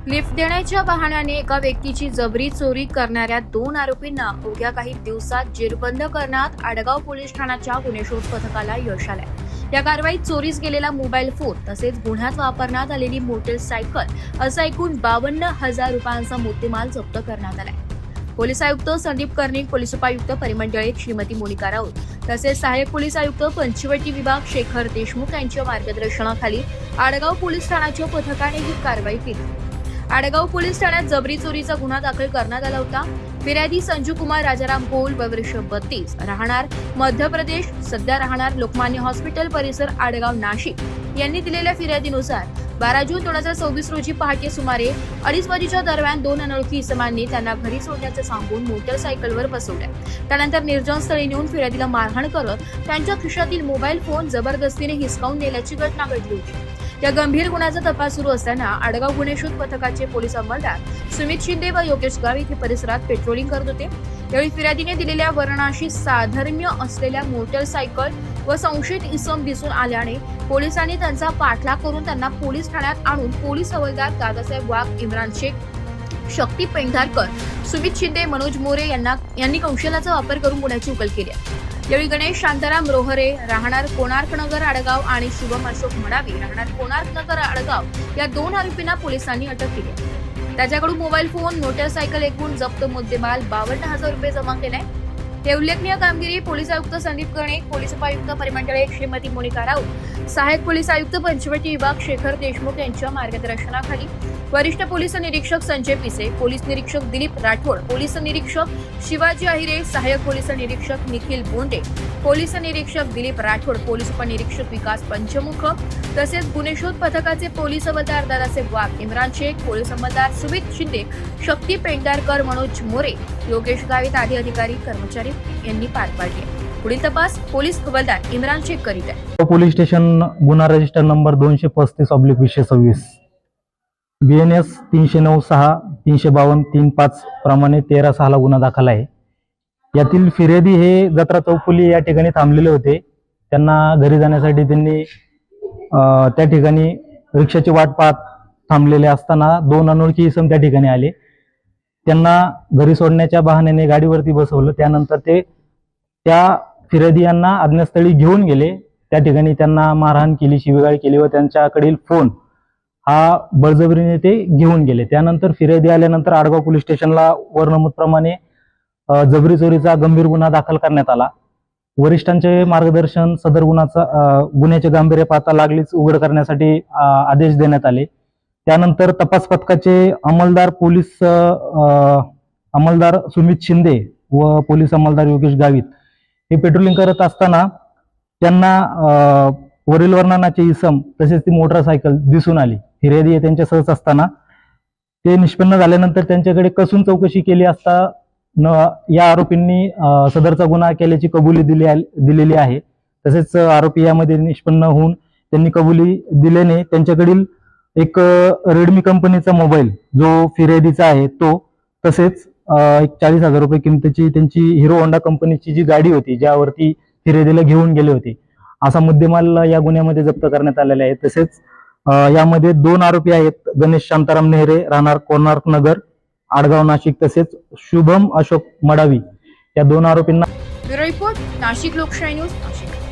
Lift देण्याच्या बहाण्याने एका व्यक्तीची जबरी चोरी करणाऱ्या 2 आरोपींना अवघ्या काही दिवसात जेरबंद करण्यात आडगाव पोलीस ठाण्याच्या गुन्हे शोध पथकाला यश आलंय। या कारवाईत चोरीस गेलेला मोबाईल फोन तसेच गुन्ह्यात वापरण्यात आलेली मोटरसायकल असा एकूण 52,000 रुपयांचा मुद्देमाल जप्त करण्यात आलाय। पोलीस आयुक्त संदीप कर्णिक, पोलीस उपायुक्त परिमंडळीक श्रीमती मोनिका राऊत तसेच सहाय्यक पोलीस आयुक्त पंचवटी विभाग शेखर देशमुख यांच्या मार्गदर्शनाखाली आडगाव पोलीस ठाण्याच्या पथकाने ही कारवाई केली। आडगाव पोलीस ठाण्यात जबरी चोरीचा गुन्हा दाखल करण्यात आला होता। फिर्यादी संजू कुमार राजाराम कोल, वय वर्ष 32, राहणार मध्य प्रदेश, सध्या राहणार लोकमान्य हॉस्पिटल परिसर आडगाव नाशिक यांनी दिलेल्या फिर्यादीनुसार 12 जून 2024 रोजी पहाटे सुमारे 2:30 वाजेच्या दरम्यान 2 अनोळखी इसमांनी त्यांना घरी सोडण्याचे सांगून मोटरसायकलवर बसवले। त्यानंतर निर्जन स्थळी नेऊन फिर्यादीला मारहाण करत त्यांच्या खिशातील मोबाईल फोन जबरदस्तीने हिसकावून नेल्याची घटना घडली होती। या गंभीर गुन्ह्याचा तपास सुरू असताना आडगाव गुन्हे शोध पथकाचे पोलीस अंमलदार सुमित शिंदे व योगेश गावित हे परिसरात पेट्रोलिंग करत होते। यावेळी फिर्यादीने दिलेल्या वर्णाशी साधर्म्य असलेल्या मोटरसायकल व संशयित इसम दिसून आल्याने पोलिसांनी त्यांचा पाठलाग करून त्यांना पोलीस ठाण्यात आणून पोलीस हवालदार दादासाहेब वाघ, इम्रान शेख, शक्ती पेंढारकर, सुमित शिंदे, मनोज मोरे यांनी कौशल्याचा वापर करून गुन्ह्याची उकल केली। यावेळी गणेश शांताराम रोहरे, राहणार कोणार्क नगर आडगाव आणि शुभम अशोक मडावी, राहणार कोणार्क नगर आडगाव या 2 आरोपींना पोलिसांनी अटक केली। त्याच्याकडून मोबाईल फोन, मोटरसायकल एकूण जप्त मुद्देमाल 52,000 रुपये जमा केलाय। हे उल्लेखनीय कामगिरी पोलीस आयुक्त संदीप कर्णिक, पोलीस उपायुक्त परिमंडळीक श्रीमती मोनिका राऊत, सहाय्यक पोलीस आयुक्त पंचवटी विभाग शेखर देशमुख यांच्या मार्गदर्शनाखाली वरिष्ठ पोलीस निरीक्षक संजय पिसे, पोलीस निरीक्षक दिलीप राठोड, पोलीस निरीक्षक शिवाजी अहिरे, सहाय्यक पोलीस निरीक्षक निखिल बोंडे, पोलीस निरीक्षक दिलीप राठोड, पोलीस उपनिरीक्षक विकास पंचमुख तसेच गुन्हे शोध पथकाचे पोलीस हवालदार दादासाहेब वाघ, इम्रान शेख, पोलीस अंमलदार सुमित शिंदे, शक्ती पेंढारकर, मनोज मोरे, योगेश गावित आदी अधिकारी कर्मचारी यांनी पार पाडले। पुढील तपास पोलीस हवालदार इम्रान शेख करीत आहे। पोलीस स्टेशन गुन्हा रजिस्टर नंबर 235/2026 BNS 309/6 352 प्रमाणे 13/6 ला गुन्हा दाखल आहे। यातील फिर्यादी हे जत्रा चौफुली या ठिकाणी थांबलेले होते। त्यांना घरी जाण्यासाठी त्यांनी त्या ठिकाणी रिक्षाची वाट पाहत थांबलेले असताना 2 अनोळखी इसम त्या ठिकाणी आले। त्यांना घरी सोडण्याच्या बहाण्याने गाडीवरती बसवलं। त्यानंतर ते त्या फिर्यादी यांना अज्ञातस्थळी घेऊन गेले। त्या ठिकाणी त्यांना मारहाण केली, शिवीगाळ केली व त्यांच्याकडील फोन हा बळजबरीने ते घेऊन गेले। त्यानंतर फिर्यादी आल्यानंतर आडगाव पोलीस स्टेशनला वर नमूदप्रमाणे जबरी चोरीचा गंभीर गुन्हा दाखल करण्यात आला। वरिष्ठांचे मार्गदर्शन सदर गुन्ह्याचे गांभीर्य पाहता लागलीच उघड करण्यासाठी आदेश देण्यात आले। त्यानंतर तपास पथकाचे अंमलदार सुमित शिंदे व पोलीस अंमलदार योगेश गावित हे पेट्रोलिंग करत असताना त्यांना वरील वर्णनाचे इसम तसेच ती मोटरसायकल दिसून आली। फिर्यादी त्यांच्या सहज असताना ते निष्पन्न झाल्यानंतर त्यांच्याकडे कसून चौकशी केली असता या आरोपींनी सदरचा गुन्हा केल्याची कबुली दिलेली आहे। तसेच आरोपी यामध्ये निष्पन्न होऊन त्यांनी कबुली दिल्याने त्यांच्याकडील एक रेडमी कंपनीचा मोबाईल जो फिर्यादीचा आहे तो, तसेच 40,000 रुपये किमतीची त्यांची हिरो होंडा कंपनीची जी गाडी होती ज्यावरती फिर्यादीला घेऊन गेले होते असा मुद्देमाल या गुन्ह्यामध्ये जप्त करण्यात आलेला आहे। तसेच यामध्ये 2 आरोपी आहेत, गणेश शांताराम नेहरे, राहणार कोणार्क नगर आडगाव नाशिक, तसेच शुभम अशोक मडावी या 2 आरोपींना। ब्युरो रिपोर्ट, नाशिक लोकशाही न्यूज, नाशिक।